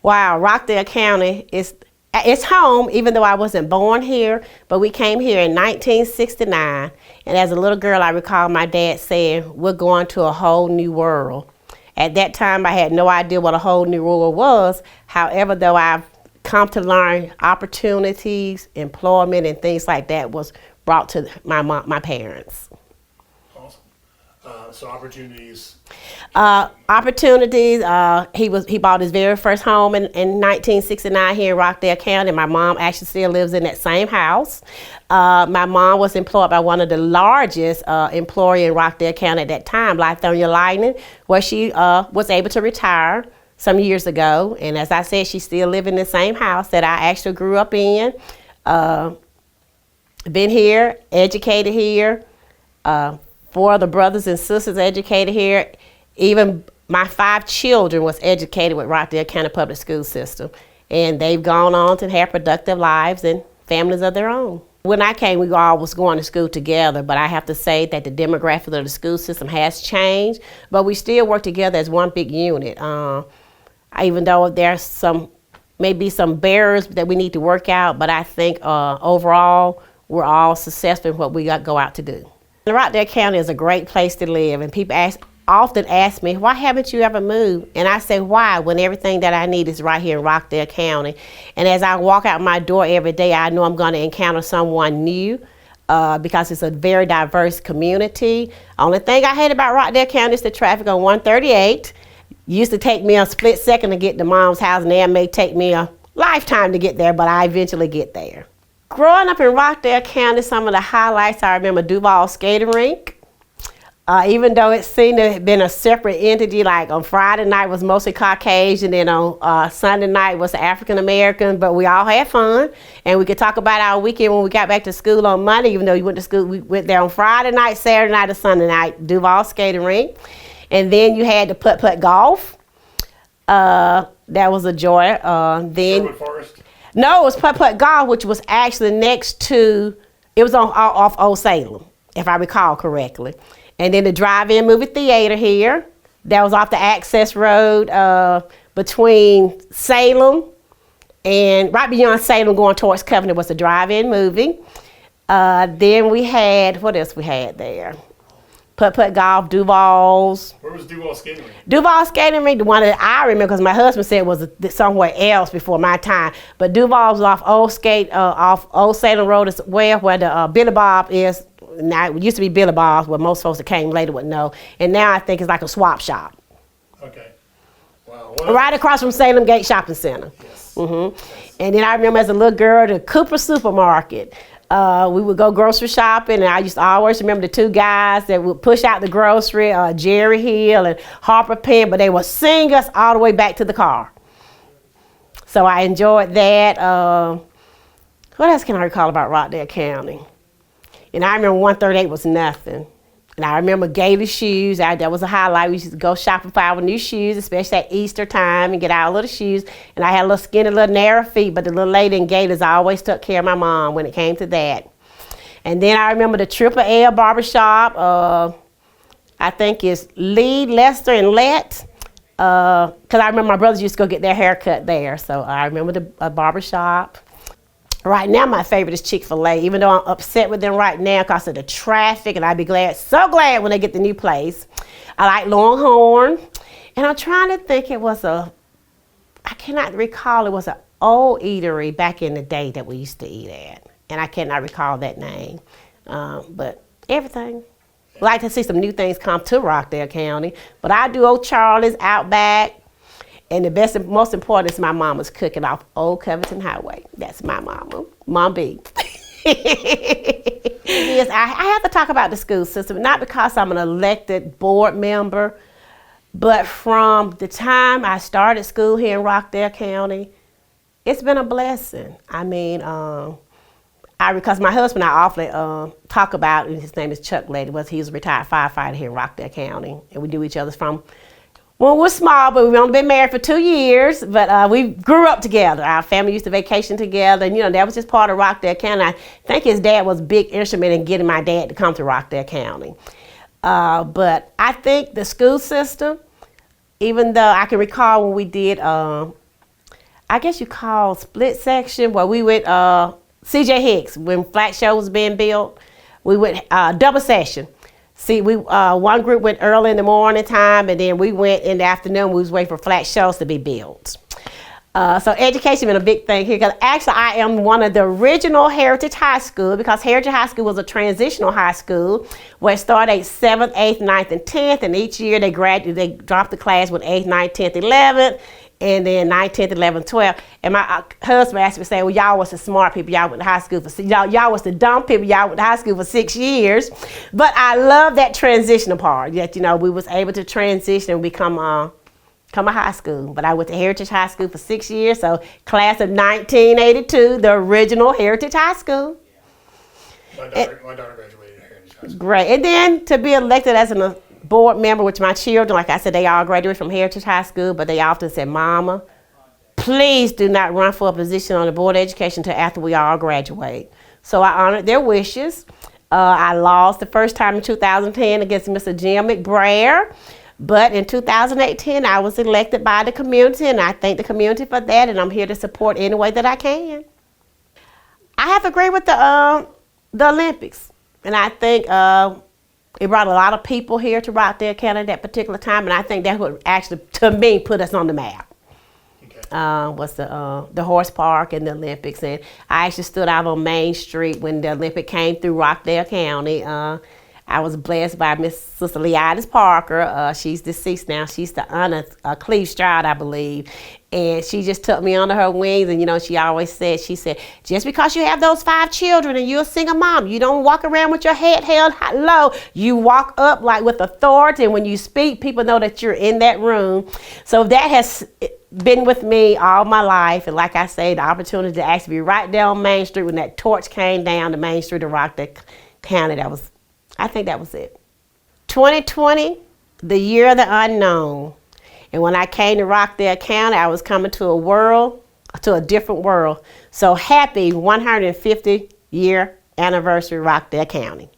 Wow, Rockdale County is it's home, even though I wasn't born here, but we came here in 1969. And as a little girl, I recall my dad saying, we're going to a whole new world. At that time, I had no idea what a whole new world was. However, though, I've come to learn opportunities, employment, and things like that was brought to my parents. Awesome. So opportunities. He bought his very first home in 1969 here in Rockdale County. My mom actually still lives in that same house. My mom was employed by one of the largest employer in Rockdale County at that time, Lithonia Lighting, where she was able to retire some years ago. And as I said, she's still living in the same house that I actually grew up in. Been here, educated here. 4 other brothers and sisters educated here. Even my 5 children was educated with Rockdale County Public School System. And they've gone on to have productive lives and families of their own. When I came, we all was going to school together, but I have to say that the demographic of the school system has changed, but we still work together as one big unit. Even though there's maybe some barriers that we need to work out, but I think overall, we're all successful in what we go out to do. Rockdale County is a great place to live, and people often ask me, why haven't you ever moved? And I say, why, when everything that I need is right here in Rockdale County. And as I walk out my door every day, I know I'm going to encounter someone new because it's a very diverse community. Only thing I hate about Rockdale County is the traffic on 138. Used to take me a split second to get to Mom's house, and now it may take me a lifetime to get there, but I eventually get there. Growing up in Rockdale County, some of the highlights, I remember Duval Skating Rink. Even though it seemed to have been a separate entity, like on Friday night was mostly Caucasian, and on Sunday night was African American, but we all had fun, and we could talk about our weekend when we got back to school on Monday. Even though we went to school, we went there on Friday night, Saturday night, or Sunday night, Duval Skating Rink. And then you had the putt-putt golf. That was a joy. Sherwood Forest? No, it was putt-putt golf, which was actually next to, it was off Old Salem, if I recall correctly. And then the drive-in movie theater here, that was off the access road between Salem and right beyond Salem going towards Covenant was the drive-in movie. Then we had, what else we had there? Putt-putt golf, Duval's. Where was Duval Skating Rink? Duval Skating Rink, the one that I remember, because my husband said it was somewhere else before my time. But Duval's off off Old Salem Road as well, where the Billy Bob is. Now it used to be Billy Bob's, where most folks that came later would know. And now I think it's like a swap shop. Okay. Wow. Right across from Salem Gate Shopping Center. Yes. Yes. And then I remember as a little girl, the Cooper Supermarket. We would go grocery shopping, and I used to always remember the 2 guys that would push out the grocery, Jerry Hill and Harper Penn, but they would sing us all the way back to the car. So I enjoyed that. What else can I recall about Rockdale County? And I remember 138 was nothing. And I remember Gator shoes. That was a highlight. We used to go shopping for our new shoes, especially at Easter time, and get our little shoes. And I had a little skinny, little narrow feet, but the little lady in Gators always took care of my mom when it came to that. And then I remember the Triple L barbershop. I think it's Lee, Lester, and Lett. Because I remember my brothers used to go get their hair cut there. So I remember the barbershop. Right now, my favorite is Chick-fil-A, even though I'm upset with them right now because of the traffic, and I'd be so glad when they get the new place. I like Longhorn, and I'm trying to think I cannot recall, it was an old eatery back in the day that we used to eat at, and I cannot recall that name, but everything. I'd like to see some new things come to Rockdale County, but I do Old Charlie's, Outback. And the best and most important is my mama's cooking off Old Covington Highway. That's my mama, Mom B. Yes, I have to talk about the school system, not because I'm an elected board member, but from the time I started school here in Rockdale County, it's been a blessing. I mean, because my husband, I often talk about, and his name is Chuck Lett, he was a retired firefighter here in Rockdale County, and we knew each other from, well, we're small, but we've only been married for 2 years, but we grew up together. Our family used to vacation together, and, that was just part of Rockdale County. I think his dad was a big instrument in getting my dad to come to Rockdale County. But I think the school system, even though I can recall when we did I guess you call split section, where we went C.J. Hicks when Flat Show was being built. We went double session. See, we one group went early in the morning time, and then we went in the afternoon. We was waiting for Flat Shows to be built. So education been a big thing here, because actually I am one of the original Heritage High School, because Heritage High School was a transitional high school where it started 7th, 8th, 9th, and 10th, and each year they dropped the class with 8th, 9th, 10th, 11th, and then 9th, 10th, 11th, 12th. And my husband asked me to say, well, y'all was the smart people, y'all went to high school for y'all was the dumb people, y'all went to high school for 6 years. But I love that transitional part, that we was able to transition and become a high school. But I went to Heritage High School for 6 years, so class of 1982, the original Heritage High School. My daughter graduated at Heritage High School. Great. And then to be elected as a board member, which my children, like I said, they all graduated from Heritage High School, but they often said, Mama, please do not run for a position on the Board of Education until after we all graduate. So I honored their wishes. I lost the first time in 2010 against Mr. Jim McBrayer. But in 2018, I was elected by the community, and I thank the community for that, and I'm here to support any way that I can. I have agreed with the Olympics, and I think it brought a lot of people here to Rockdale County at that particular time, and I think that would actually, to me, put us on the map. Was the horse park and the Olympics, and I actually stood out on Main Street when the Olympic came through Rockdale County. I was blessed by Miss Sister Leotis Parker. She's deceased now. She's the honor Cleve Stroud, I believe. And she just took me under her wings. And, she always said, just because you have those 5 children and you're a single mom, you don't walk around with your head held low. You walk up like with authority. And when you speak, people know that you're in that room. So that has been with me all my life. And like I say, the opportunity to actually be right there on Main Street when that torch came down the Main Street of Rockdale County, I think that was it. 2020, the year of the unknown. And when I came to Rockdale County, I was coming to a different world. So happy 150-year anniversary, Rockdale County.